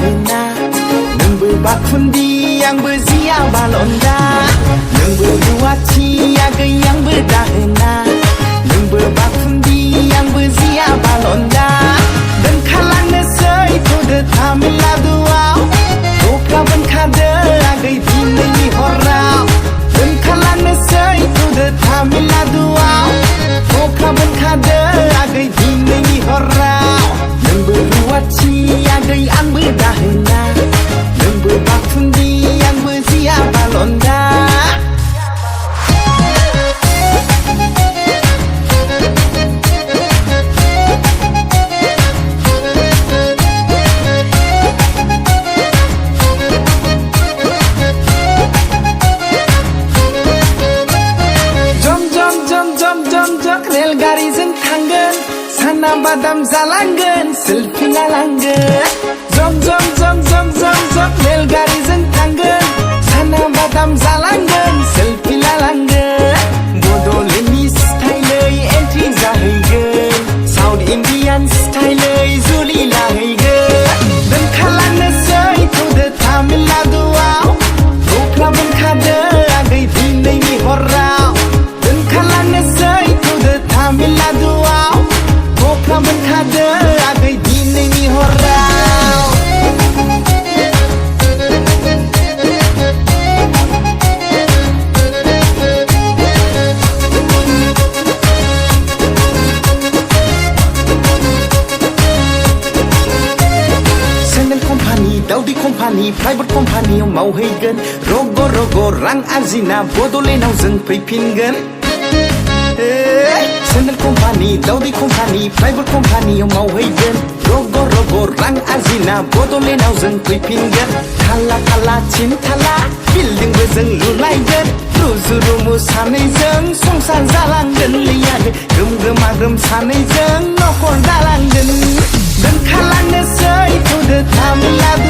दाहोना नोंबो बाखुन्दी आंबो जिया बालन्दा नोंबो रुवाथि आगै आंबो दाहोना नोंबो बाखुन्दी आंबो जिया बालन्दा दोनखालांनोसै थुदो तामिलनाडुआव अखा बोनखादो आगै दिनैनि हराव दोनखालांनोसै थुदो तामिलनाडुआव अखा बोनखादो आगै दिनैनि हराव नोंबो रुवाथि आगै आंबो दाहोना नोंबो बाखुन्दी आंबो जिया बालन्दा रेलगारिजों थांगोन साना बादाम जालांगोन सेल्फि लालांगोन जम जम जम जम जम जम रेलगारिजों थांगोन साना बादाम जालांगोन सेल्फि लालांगोन बड'लेण्डनि स्टाइलै एन्ट्रि जाहैगोन साउथ इन्डियान स्टाइलै जुलि लाहैगोन दोनखालांनोसै थुदो तामिलनाडुआव अख्रा बोनखादो आगै दिनैनि हराव दोनखालांनोसै तामिलनाडुआव अख्रा बोनखादो आगै दिनैनि हराव सेन्डेल कम्पानि दावदै कम्पानि प्राइभेट कम्पानियाव मावहैगोन रग' रग' रां आरजिना बड'लेण्डआव जों फैफिनगोन सेन्डेल कम्पानि दावदै कम्पानि प्राइभेट कम्पानियाव मावहैगोन रग' रग' रां आरजिना बड'लेण्डआव जों फैफिनगोन थाला थाला थिनथाला बिल्डिंबो जों लुलायगोन रुजु रुमु सानैजों संसार जालांगोन लैयानो ग्रोम ग्रोमा ग्रोम सानैजों न'खर दालांगोन दोनखालांनोसै थुदो तामिलनाडु